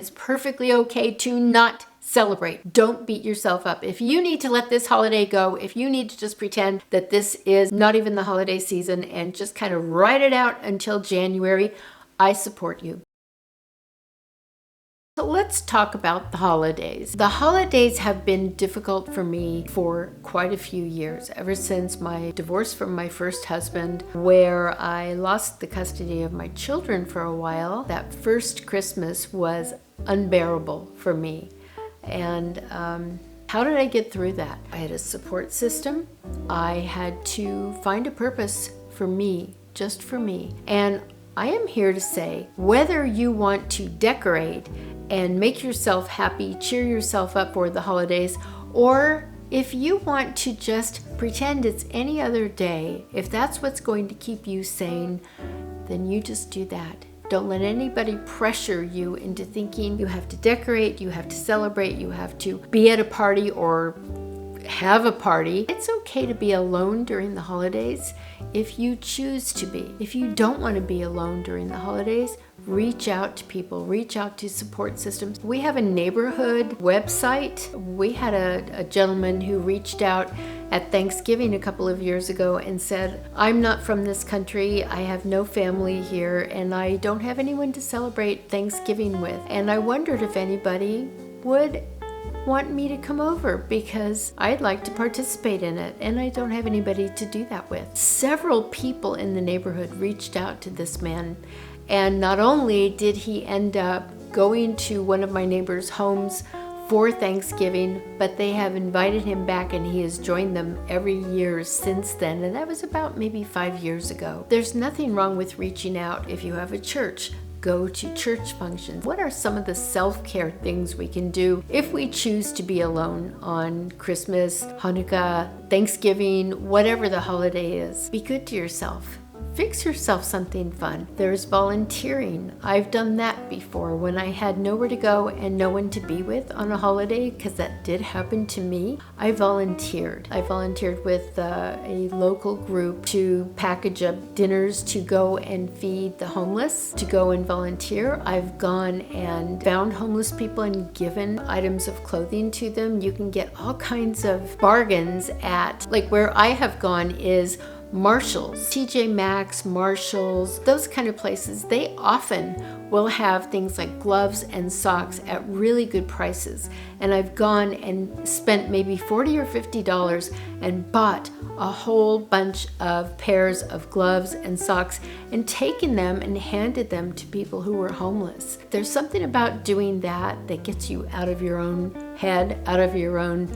It's perfectly okay to not celebrate. Don't beat yourself up. If you need to let this holiday go, if you need to just pretend that this is not even the holiday season and just kind of ride it out until January, I support you. So let's talk about the holidays. The holidays have been difficult for me for quite a few years, ever since my divorce from my first husband, where I lost the custody of my children for a while. That first Christmas was unbearable for me. And how did I get through that? I had a support system. I had to find a purpose for me, just for me. And I am here to say, whether you want to decorate and make yourself happy, cheer yourself up for the holidays, or if you want to just pretend it's any other day, if that's what's going to keep you sane, then you just do that. Don't let anybody pressure you into thinking you have to decorate, you have to celebrate, you have to be at a party or have a party. It's okay to be alone during the holidays if you choose to be. If you don't want to be alone during the holidays, reach out to people, reach out to support systems. We have a neighborhood website. We had a gentleman who reached out at Thanksgiving a couple of years ago and said, I'm not from this country, I have no family here, and I don't have anyone to celebrate Thanksgiving with. And I wondered if anybody would want me to come over because I'd like to participate in it, and I don't have anybody to do that with. Several people in the neighborhood reached out to this man, and not only did he end up going to one of my neighbors' homes for Thanksgiving, but they have invited him back and he has joined them every year since then, and that was about maybe 5 years ago. There's nothing wrong with reaching out. If you have a church, go to church functions. What are some of the self-care things we can do if we choose to be alone on Christmas, Hanukkah, Thanksgiving, whatever the holiday is? Be good to yourself. Fix yourself something fun. There's volunteering. I've done that before when I had nowhere to go and no one to be with on a holiday, because that did happen to me. I volunteered. I volunteered with a local group to package up dinners to go and feed the homeless, to go and volunteer. I've gone and found homeless people and given items of clothing to them. You can get all kinds of bargains at, like where I have gone is Marshalls, TJ Maxx, Marshalls, those kind of places. They often will have things like gloves and socks at really good prices. And I've gone and spent maybe $40 or $50 and bought a whole bunch of pairs of gloves and socks and taken them and handed them to people who were homeless. There's something about doing that that gets you out of your own head, out of your own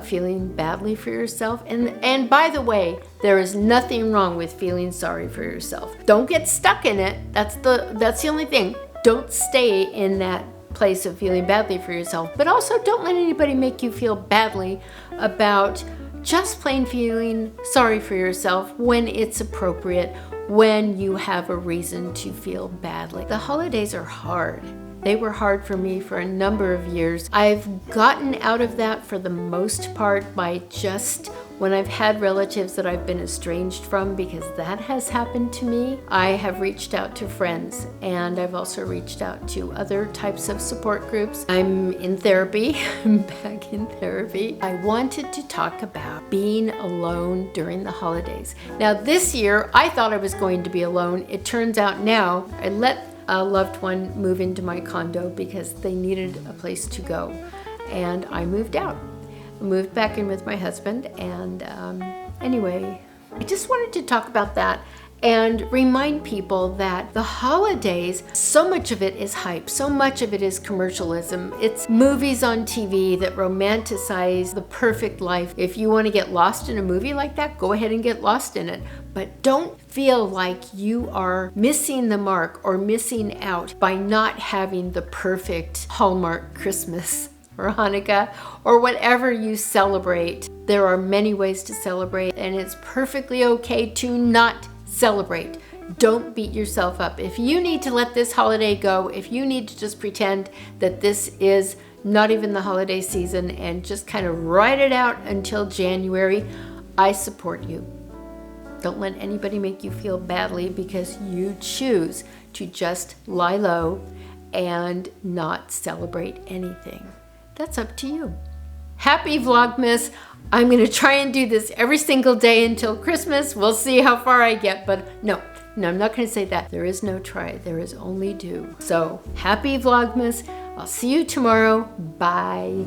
feeling badly for yourself. And by the way, there is nothing wrong with feeling sorry for yourself. Don't get stuck in it. That's the only thing. Don't stay in that place of feeling badly for yourself. But also don't let anybody make you feel badly about just plain feeling sorry for yourself when it's appropriate, when you have a reason to feel badly. The holidays are hard. They were hard for me for a number of years. I've gotten out of that for the most part by just when I've had relatives that I've been estranged from, because that has happened to me. I have reached out to friends, and I've also reached out to other types of support groups. I'm in therapy. I'm back in therapy. I wanted to talk about being alone during the holidays. Now this year, I thought I was going to be alone. It turns out now I let a loved one move into my condo because they needed a place to go, and I moved out. I moved back in with my husband, and anyway, I just wanted to talk about that and remind people that the holidays, so much of it is hype, so much of it is commercialism. It's movies on TV that romanticize the perfect life. If you want to get lost in a movie like that, go ahead and get lost in it. But don't feel like you are missing the mark or missing out by not having the perfect Hallmark Christmas or Hanukkah or whatever you celebrate. There are many ways to celebrate, and it's perfectly okay to not celebrate. Don't beat yourself up. If you need to let this holiday go, if you need to just pretend that this is not even the holiday season and just kind of ride it out until January, I support you. Don't let anybody make you feel badly because you choose to just lie low and not celebrate anything. That's up to you. Happy Vlogmas. I'm going to try and do this every single day until Christmas. We'll see how far I get, but no, I'm not going to say that. There is no try. There is only do. So happy Vlogmas. I'll see you tomorrow. Bye.